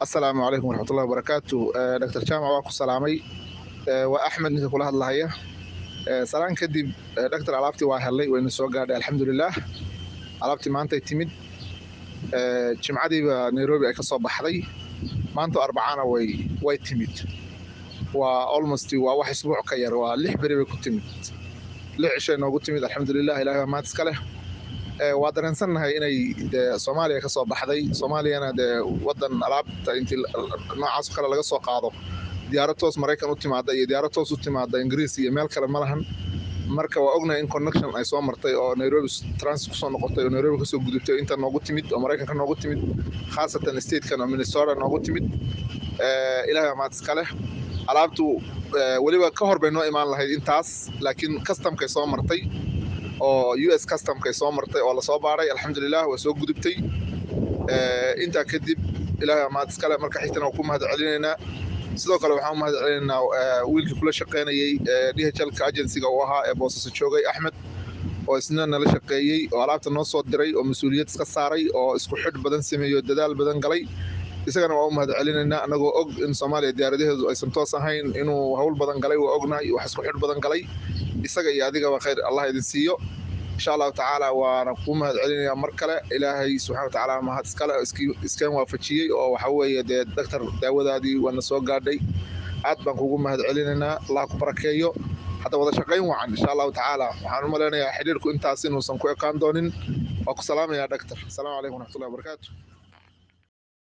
السلام عليكم ورحمة الله وبركاته. دكتور جامع waa ku salaamay. Waa Axmed ninka kula hadlahaya. Salaan kadib dr alaabtii waa helay wayna soo gaadhay alxamdulilah. Alaabtii maanta ay timid jimcadiiba Nairobi ay ka soo baxday. Maanta arbacana way timid. Waa almost waa wax isbuuc ka yar waa 6 beri bay ku timid. 6 cisho noogu timid alxamdulilah ilaahay waa maad iska leh. Waa dareensannahay inay Soomaaliya ka soo baxday. Soomaaliyana wadan alaabta intii noocaas kale laga soo qaado diyaarad toos Mareykan u timaada iyo diyaarad toos u timaada Ingiriis iyo meel kale ma lahan. Marka waa ognahay in connection ay soo martay oo Nairobi transit ku soo noqotay oo Nairobi ka soo gudubtay inta noogu timid oo Mareykanka noogu timid khaasatan state-kan oo Minnesota noogu timid. Ilaahay maad iska leh. Alaabtu waliba ka hor bay noo imaan lahayd intaas laakiin customkay soo martay oo US customkay soo martay oo la soo baaray alxamdulilah waa soo gudubtay. Intaa kadib ilaahay maad iska leh marka xigtana ku mahad celinaynaa. sidoo kale waxaan u mahad celinaynaa wiilkii kula shaqaynayay DHL-ka agency-ga uu ahaa ee boosasa joogay Axmed oo isna nala shaqeeyey oo alaabta noo soo diray oo mas'uuliyad iska saaray oo isku xidh badan sameeyo dadaal badan galay isagana waa u mahad celinaynaa anagoo og in Soomaaliya diyaaradaheedu aysan toos ahayn inuu hawl badan galay waa ognahay wax isku xidh badan galay isaga iyo adigaba khayr Allah idin siiyo insha Allah tacaala waana ku mahad celinayaa mar kale ilaahay subxaanahu wa tacaala mahad iska leh iskeen waafajiyey oo waxa weeye daktar daawadaadii waana soo gaadhay aad baan kugu mahad celinaynaa Allah ku barakeeyo hadda wada shaqayn wacan insha Allah tacaala waxaan u maleynayaa xiriirku intaas inuusan ku ekaan doonin waa ku salaamayaa daktar assalaamu calaykum waraxmatullahi wabarakaatuh